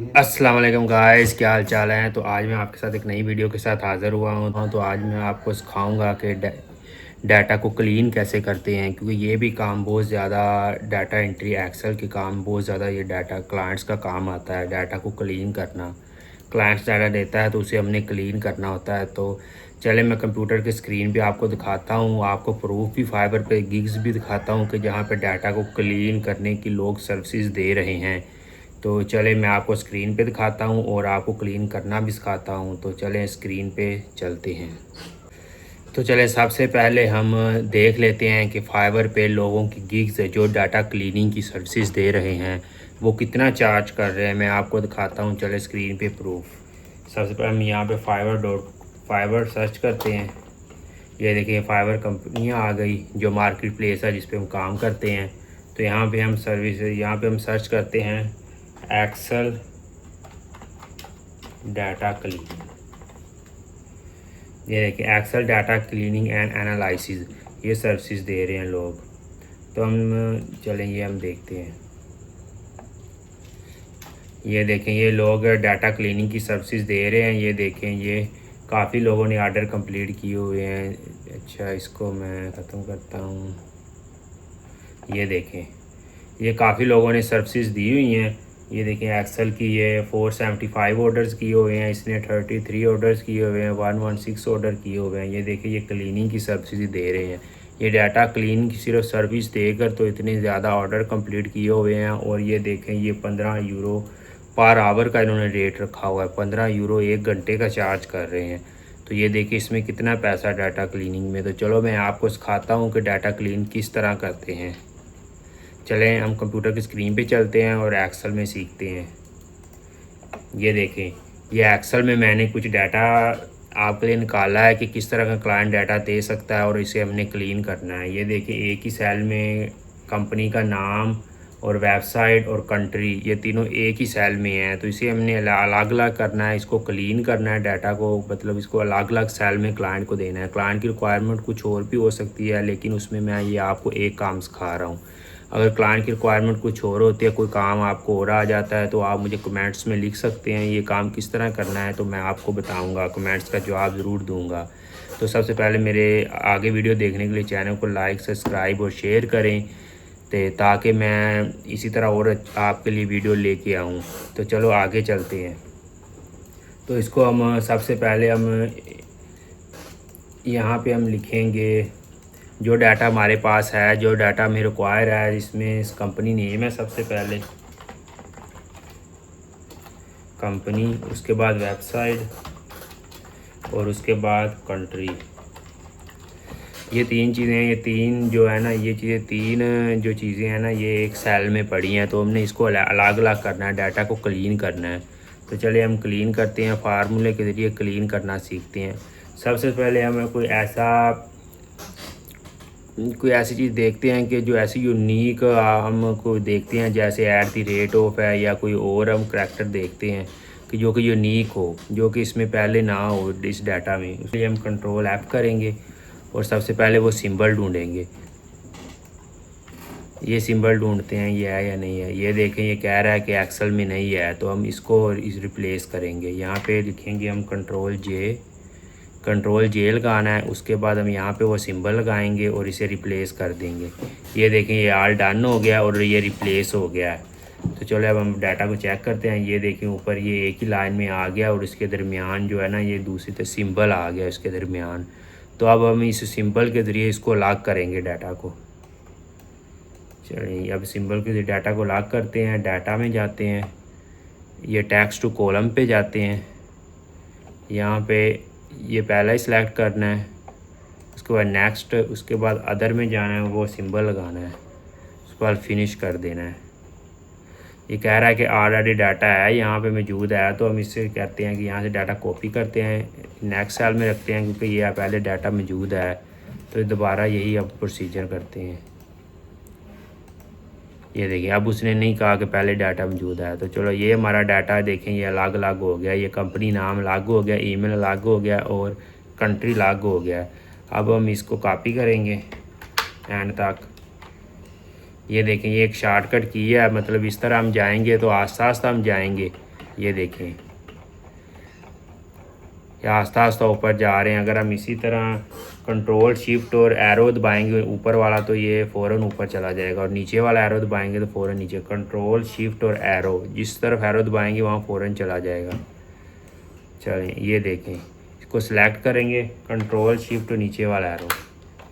अस्सलाम वालेकुम गाइस, क्या हाल चाल है। तो आज मैं आपके साथ एक नई वीडियो के साथ हाज़िर हुआ हूँ। तो आज मैं आपको सिखाऊंगा कि डाटा को क्लीन कैसे करते हैं, क्योंकि ये भी काम बहुत ज़्यादा डाटा एंट्री एक्सेल के काम बहुत ज़्यादा ये डाटा क्लाइंट्स का काम आता है। डाटा को क्लीन करना, क्लाइंट्स डाटा देता है तो उसे हमने क्लीन करना होता है। तो चले मैं कंप्यूटर के स्क्रीन पे आपको दिखाता हूँ, आपको प्रूफ भी फाइबर पे गिग्स भी दिखाता हूँ कि जहाँ पे डाटा को क्लीन करने की लोग सर्विसेज दे रहे हैं। तो चले मैं आपको स्क्रीन पे दिखाता हूँ और आपको क्लीन करना भी सिखाता हूँ। तो चलें स्क्रीन पे चलते हैं। तो चले सबसे पहले हम देख लेते हैं कि फाइवर पे लोगों की गिग्स जो डाटा क्लीनिंग की सर्विसेज दे रहे हैं वो कितना चार्ज कर रहे हैं। मैं आपको दिखाता हूँ, चले स्क्रीन पे प्रूफ। सबसे पहले हम यहाँ पे फाइवर सर्च करते हैं। ये देखिए फाइवर कंपनियाँ आ गई जो मार्केट प्लेस है जिस पे हम काम करते हैं। तो यहाँ पे हम सर्च करते हैं एक्सेल डाटा क्लीनिंग। ये देखिए Excel data cleaning and analysis, ये सर्विसेज दे रहे हैं लोग। तो हम चलें ये हम देखते हैं। ये देखें ये लोग डाटा क्लीनिंग की सर्विसेज दे रहे हैं। ये देखें ये काफ़ी लोगों ने ऑर्डर कंप्लीट किए हुए हैं। अच्छा, इसको मैं ख़त्म करता हूँ। ये देखें ये काफ़ी लोगों ने सर्विसेज दी हुई हैं। ये देखें एक्सेल की ये 475 ऑर्डर्स किए हुए हैं, इसने 33 ऑर्डर्स किए हुए हैं, 116 ऑर्डर किए हुए हैं। ये देखें ये क्लीनिंग की सर्विस दे रहे हैं। ये डाटा क्लीन की सिर्फ सर्विस देकर तो इतने ज़्यादा ऑर्डर कंप्लीट किए हुए हैं। और ये देखें ये 15 यूरो पर आवर का इन्होंने रेट रखा हुआ है। 15 यूरो 1 घंटे का चार्ज कर रहे हैं। तो ये देखिए इसमें कितना पैसा डाटा क्लीनिंग में। तो चलो मैं आपको सिखाता हूँ कि डाटा क्लीन किस तरह करते हैं। चलें हम कंप्यूटर की स्क्रीन पे चलते हैं और एक्सेल में सीखते हैं। ये देखें ये एक्सेल में मैंने कुछ डाटा आपके लिए निकाला है कि किस तरह का क्लाइंट डाटा दे सकता है और इसे हमने क्लीन करना है। ये देखिए एक ही सेल में कंपनी का नाम और वेबसाइट और कंट्री, ये तीनों एक ही सेल में हैं। तो इसे हमने अलग अलग करना है, इसको क्लीन करना है डाटा को, मतलब इसको अलग अलग सेल में क्लाइंट को देना है। क्लाइंट की रिक्वायरमेंट कुछ और भी हो सकती है, लेकिन उसमें मैं ये आपको एक काम सिखा रहा हूँ। अगर क्लाइंट की रिक्वायरमेंट कुछ और होती है, कोई काम आपको और आ जाता है, तो आप मुझे कमेंट्स में लिख सकते हैं ये काम किस तरह करना है। तो मैं आपको बताऊंगा, कमेंट्स का जवाब ज़रूर दूंगा। तो सबसे पहले मेरे आगे वीडियो देखने के लिए चैनल को लाइक, सब्सक्राइब और शेयर करें ताकि मैं इसी तरह और आपके लिए वीडियो लेके आऊँ। तो चलो आगे चलते हैं। तो इसको हम सबसे पहले हम यहाँ पे हम लिखेंगे जो डाटा हमारे पास है, जो डाटा हमें रिक्वायर है, इसमें इस कंपनी नेम है सबसे पहले कंपनी, उसके बाद वेबसाइट और उसके बाद कंट्री। ये तीन चीज़ें, ये तीन जो है ना, ये चीज़ें तीन जो चीज़ें हैं ना, ये एक सेल में पड़ी हैं। तो हमने इसको अलग अलग करना है, डाटा को क्लीन करना है। तो चलिए हम क्लीन करते हैं, फार्मूले के ज़रिए क्लीन करना सीखते हैं। सबसे पहले हमें कोई ऐसी चीज़ देखते हैं कि जो ऐसी यूनिक हमको देखते हैं, जैसे @ ऑफ है या कोई और हम करैक्टर देखते हैं कि जो कि यूनिक हो, जो कि इसमें पहले ना हो इस डाटा में। इसलिए हम कंट्रोल F करेंगे और सबसे पहले वो सिंबल ढूंढेंगे। ये सिंबल ढूंढते हैं ये है या नहीं है। ये देखें ये कह रहा है कि एक्सेल में नहीं है, तो हम इसको रिप्लेस करेंगे। यहाँ पे लिखेंगे हम कंट्रोल जे लगाना है। उसके बाद हम यहाँ पे वो सिंबल लगाएंगे और इसे रिप्लेस कर देंगे। ये देखें ये ऑल डन हो गया और ये रिप्लेस हो गया है। तो चलो अब हम डाटा को चेक करते हैं। ये देखें ऊपर ये एक ही लाइन में आ गया और इसके दरमियान जो है ना, ये दूसरी तरह सिंबल आ गया इसके दरमियान। तो अब हम इस सिंबल के ज़रिए इसको लॉक करेंगे डाटा को। चलिए अब सिंबल के डाटा को लॉक करते हैं। डाटा में जाते हैं, ये टेक्स्ट टू कॉलम पे जाते हैं। यहाँ पे ये पहला ही सिलेक्ट करना है, उसके बाद नेक्स्ट, उसके बाद अदर में जाना है, वो सिंबल लगाना है, उसके बाद फिनिश कर देना है। ये कह रहा है कि ऑलरेडी डाटा है यहाँ पे मौजूद है। तो हम इससे कहते हैं कि यहाँ से डाटा कॉपी करते हैं, नेक्स्ट सेल में रखते हैं, क्योंकि ये पहले डाटा मौजूद है। तो दोबारा यही अब प्रोसीजर करते हैं। ये देखिए अब उसने नहीं कहा कि पहले डाटा मौजूद है। तो चलो ये हमारा डाटा देखें ये अलग अलग हो गया, ये कंपनी नाम अलग हो गया, ईमेल अलग हो गया और कंट्री अलग हो गया। अब हम इसको कॉपी करेंगे एंड तक। ये देखें ये एक शॉर्टकट की है, मतलब इस तरह हम जाएंगे तो आस्ता आस्ता हम जाएंगे, ये देखें, ये आस्ता आस्ता ऊपर जा रहे हैं। अगर हम इसी तरह कंट्रोल शिफ्ट और एरो दबाएंगे ऊपर वाला तो ये फ़ौरन ऊपर चला जाएगा, और नीचे वाला एरो दबाएंगे तो फ़ौरन नीचे। कंट्रोल शिफ्ट और एरो, जिस तरफ एरो दबाएंगे वहाँ फ़ौरन चला जाएगा। चलें ये देखें, इसको सिलेक्ट करेंगे, कंट्रोल शिफ्ट और नीचे वाला एरो,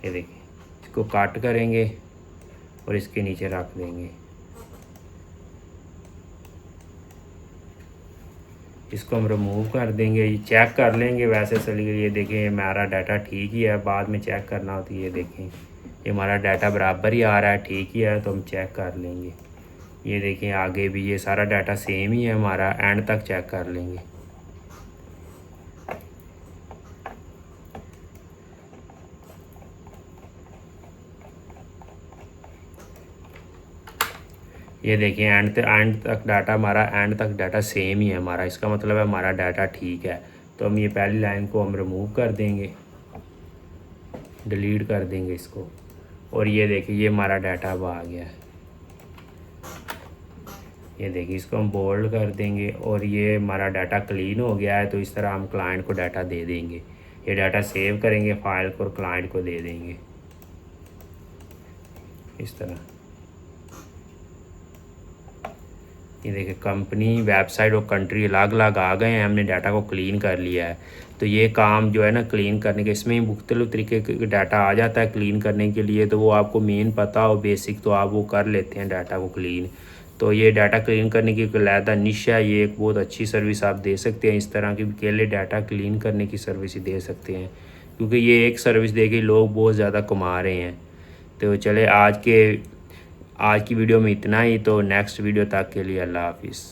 ये देखें, इसको कट करेंगे और इसके नीचे रख देंगे। इसको हम रिमूव कर देंगे, ये चेक कर लेंगे वैसे चलिए। ये देखें हमारा डाटा ठीक ही है, बाद में चेक करना होती है। ये देखें ये हमारा डाटा बराबर ही आ रहा है, ठीक ही है, तो हम चेक कर लेंगे। ये देखें आगे भी ये सारा डाटा सेम ही है हमारा, एंड तक चेक कर लेंगे। ये देखिए एंड तक डाटा हमारा, एंड तक डाटा सेम ही है हमारा, इसका मतलब है हमारा डाटा ठीक है। तो हम ये पहली लाइन को हम रिमूव कर देंगे, डिलीट कर देंगे इसको, और ये देखिए ये हमारा डाटा अब आ गया है। ये देखिए इसको हम बोल्ड कर देंगे और ये हमारा डाटा क्लीन हो गया है। तो इस तरह हम क्लाइंट को डाटा दे देंगे, ये डाटा सेव करेंगे फाइल को और क्लाइंट को दे देंगे इस तरह। ये देखिए कंपनी, वेबसाइट और कंट्री अलग अलग आ गए हैं, हमने डाटा को क्लीन कर लिया है। तो ये काम जो है ना क्लीन करने के, इसमें मुख्तलिफ तरीके का डाटा आ जाता है क्लीन करने के लिए। तो वो आपको मेन पता हो बेसिक तो आप वो कर लेते हैं डाटा को क्लीन। तो ये डाटा क्लीन करने की अलहदा निश है, ये एक बहुत अच्छी सर्विस आप दे सकते हैं। इस तरह की अकेले डाटा क्लीन करने की सर्विस ही दे सकते हैं, क्योंकि ये एक सर्विस दे के लोग बहुत ज़्यादा कमा रहे हैं। तो चले आज की वीडियो में इतना ही। तो नेक्स्ट वीडियो तक के लिए अल्लाह हाफिज़।